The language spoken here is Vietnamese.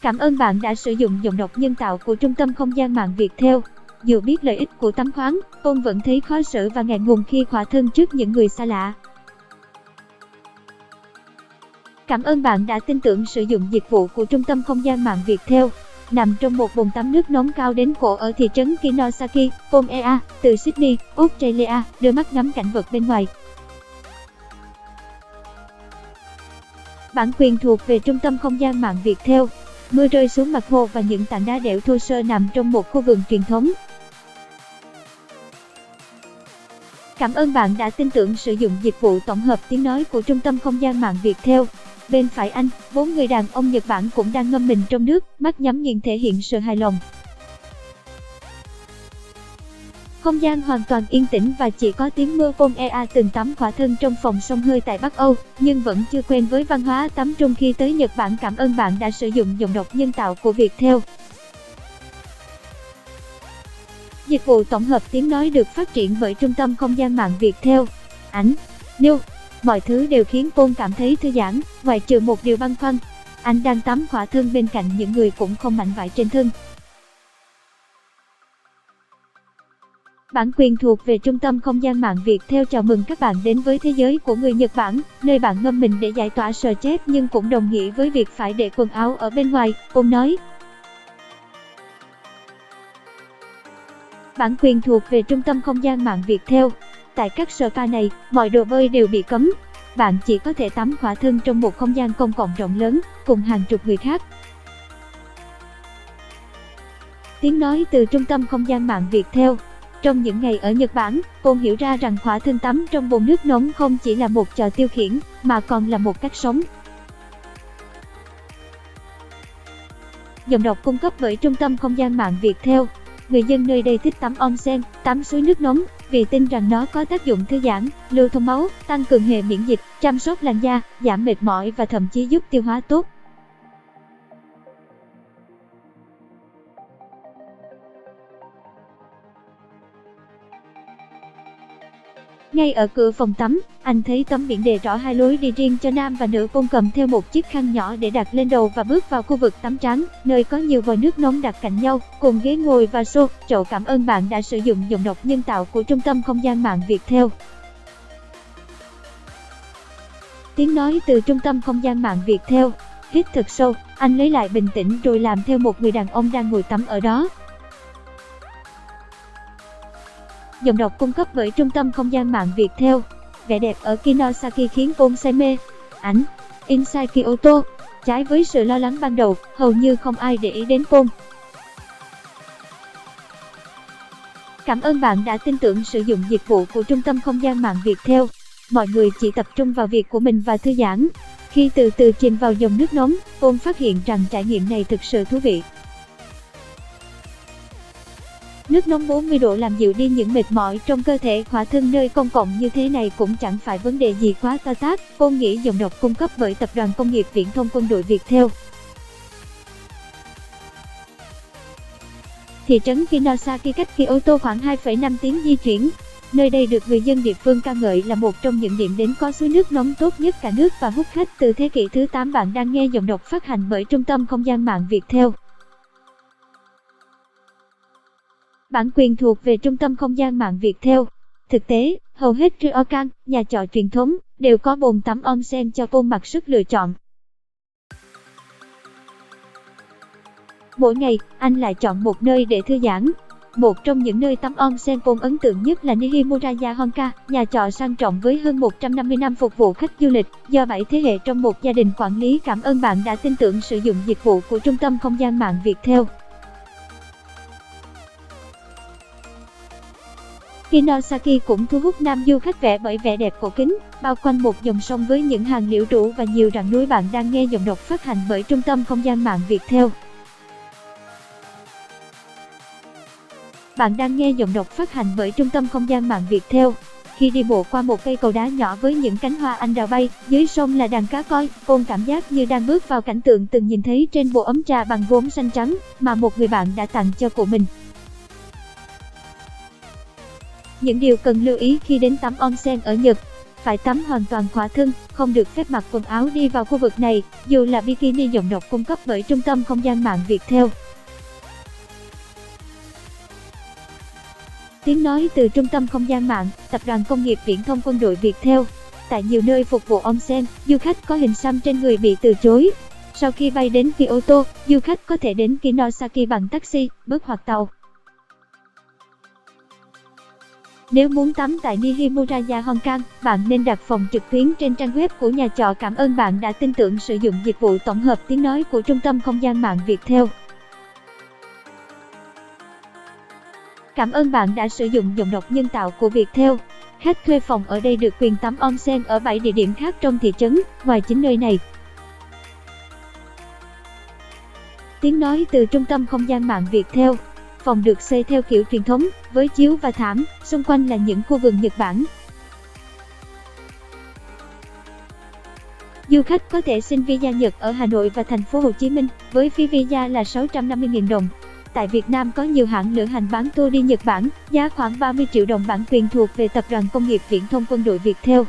Cảm ơn bạn đã sử dụng giọng đọc nhân tạo của Trung tâm Không gian mạng Viettel. Dù biết lợi ích của tắm khoáng, Paul vẫn thấy khó xử và ngại ngùng khi khỏa thân trước những người xa lạ. Cảm ơn bạn đã tin tưởng sử dụng dịch vụ của Trung tâm Không gian mạng Viettel. Nằm trong một bồn tắm nước nóng cao đến cổ ở thị trấn Kinosaki, Paul Ea, từ Sydney, Australia, đưa mắt ngắm cảnh vật bên ngoài. Bản quyền thuộc về Trung tâm Không gian mạng Viettel. Mưa rơi xuống mặt hồ và những tảng đá đẽo thô sơ nằm trong một khu vườn truyền thống. Cảm ơn bạn đã tin tưởng sử dụng dịch vụ tổng hợp tiếng nói của Trung tâm Không gian mạng Viettel. Bên phải anh, 4 người đàn ông Nhật Bản cũng đang ngâm mình trong nước, mắt nhắm nghiền thể hiện sự hài lòng. Không gian hoàn toàn yên tĩnh và chỉ có tiếng mưa. Paul Ea từng tắm khỏa thân trong phòng xông hơi tại Bắc Âu, nhưng vẫn chưa quen với văn hóa tắm trung khi tới Nhật Bản. Cảm ơn bạn đã sử dụng giọng đọc nhân tạo của Viettel. Dịch vụ tổng hợp tiếng nói được phát triển bởi Trung tâm Không gian mạng Viettel. Ảnh, Neil, mọi thứ đều khiến Paul cảm thấy thư giãn, ngoại trừ một điều băn khoăn. Anh đang tắm khỏa thân bên cạnh những người cũng không mảnh vải trên thân. Bản quyền thuộc về Trung tâm Không gian mạng Viettel. Chào mừng các bạn đến với thế giới của người Nhật Bản, nơi bạn ngâm mình để giải tỏa stress nhưng cũng đồng nghĩa với việc phải để quần áo ở bên ngoài, Paul nói. Bản quyền thuộc về Trung tâm Không gian mạng Viettel. Tại các spa này, mọi đồ bơi đều bị cấm. Bạn chỉ có thể tắm khỏa thân trong một không gian công cộng rộng lớn, cùng hàng chục người khác. Tiếng nói từ Trung tâm Không gian mạng Viettel. Trong những ngày ở Nhật Bản, Paul hiểu ra rằng khỏa thân tắm trong bồn nước nóng không chỉ là một trò tiêu khiển, mà còn là một cách sống. Giọng đọc cung cấp bởi Trung tâm Không gian mạng Viettel. Người dân nơi đây thích tắm onsen, tắm suối nước nóng, vì tin rằng nó có tác dụng thư giãn, lưu thông máu, tăng cường hệ miễn dịch, chăm sóc làn da, giảm mệt mỏi và thậm chí giúp tiêu hóa tốt. Ngay ở cửa phòng tắm, anh thấy tấm biển đề rõ hai lối đi riêng cho nam và nữ. Paul cầm theo một chiếc khăn nhỏ để đặt lên đầu và bước vào khu vực tắm trắng, nơi có nhiều vòi nước nóng đặt cạnh nhau, cùng ghế ngồi và xô chậu. Cảm ơn bạn đã sử dụng giọng đọc nhân tạo của Trung tâm Không gian mạng Viettel. Tiếng nói từ Trung tâm Không gian mạng Viettel. Hít thật sâu, anh lấy lại bình tĩnh rồi làm theo một người đàn ông đang ngồi tắm ở đó. Giọng đọc cung cấp bởi Trung tâm Không gian mạng Viettel. Vẻ đẹp ở Kinosaki khiến Paul say mê. Ảnh, Inside Kyoto. Trái với sự lo lắng ban đầu, hầu như không ai để ý đến Paul. Cảm ơn bạn đã tin tưởng sử dụng dịch vụ của Trung tâm Không gian mạng Viettel. Mọi người chỉ tập trung vào việc của mình và thư giãn. Khi từ từ chìm vào dòng nước nóng, Paul phát hiện rằng trải nghiệm này thực sự thú vị. Nước nóng 40 độ làm dịu đi những mệt mỏi trong cơ thể. Khỏa thân nơi công cộng như thế này cũng chẳng phải vấn đề gì quá to tát, Paul nghĩ. Giọng đọc cung cấp bởi Tập đoàn Công nghiệp Viễn thông Quân đội Viettel. Thị trấn Kinosaki cách Kyoto khoảng 2,5 tiếng di chuyển. Nơi đây được người dân địa phương ca ngợi là một trong những điểm đến có suối nước nóng tốt nhất cả nước và hút khách từ thế kỷ thứ 8. Bạn đang nghe giọng đọc phát hành bởi Trung tâm Không gian mạng Viettel. Bản quyền thuộc về Trung tâm Không gian mạng Viettel. Thực tế, hầu hết ryokan, nhà trọ truyền thống, đều có bồn tắm onsen cho Paul mặc sức lựa chọn. Mỗi ngày, anh lại chọn một nơi để thư giãn. Một trong những nơi tắm onsen Paul ấn tượng nhất là Nihimuraya Honka, nhà trọ sang trọng với hơn 150 năm phục vụ khách du lịch, do 7 thế hệ trong một gia đình quản lý. Cảm ơn bạn đã tin tưởng sử dụng dịch vụ của Trung tâm Không gian mạng Viettel. Kinosaki cũng thu hút nam du khách bởi vẻ đẹp cổ kính, bao quanh một dòng sông với những hàng liễu rủ và nhiều rặng núi. Bạn đang nghe giọng đọc phát hành bởi Trung tâm Không gian mạng Viettel. Bạn đang nghe giọng đọc phát hành bởi Trung tâm Không gian mạng Viettel. Khi đi bộ qua một cây cầu đá nhỏ với những cánh hoa anh đào bay, dưới sông là đàn cá koi, Paul cảm giác như đang bước vào cảnh tượng từng nhìn thấy trên bộ ấm trà bằng gốm xanh trắng mà một người bạn đã tặng cho cụ mình. Những điều cần lưu ý khi đến tắm onsen ở Nhật. phải tắm hoàn toàn khỏa thân, không được phép mặc quần áo đi vào khu vực này, dù là bikini giọng độc cung cấp bởi Trung tâm Không gian mạng Viettel. Tiếng nói từ Trung tâm Không gian mạng, Tập đoàn Công nghiệp Viễn thông Quân đội Viettel. Tại nhiều nơi phục vụ onsen, du khách có hình xăm trên người bị từ chối. Sau khi bay đến Kyoto, du khách có thể đến Kinosaki bằng taxi, bus hoặc tàu. Nếu muốn tắm tại Nihimuraya Honkan, bạn nên đặt phòng trực tuyến trên trang web của nhà trọ. Cảm ơn bạn đã tin tưởng sử dụng dịch vụ tổng hợp tiếng nói của Trung tâm Không gian mạng Viettel. Cảm ơn bạn đã sử dụng giọng đọc nhân tạo của Viettel. Khách thuê phòng ở đây được quyền tắm onsen ở 7 địa điểm khác trong thị trấn, ngoài 9 nơi này. Tiếng nói từ Trung tâm Không gian mạng Viettel. Phòng được xây theo kiểu truyền thống, với chiếu và thảm, xung quanh là những khu vườn Nhật Bản. Du khách có thể xin visa Nhật ở Hà Nội và thành phố Hồ Chí Minh, với phí visa là 650.000 đồng. Tại Việt Nam có nhiều hãng lữ hành bán tour đi Nhật Bản, giá khoảng 30 triệu đồng. Bản quyền thuộc về Tập đoàn Công nghiệp Viễn thông Quân đội Viettel.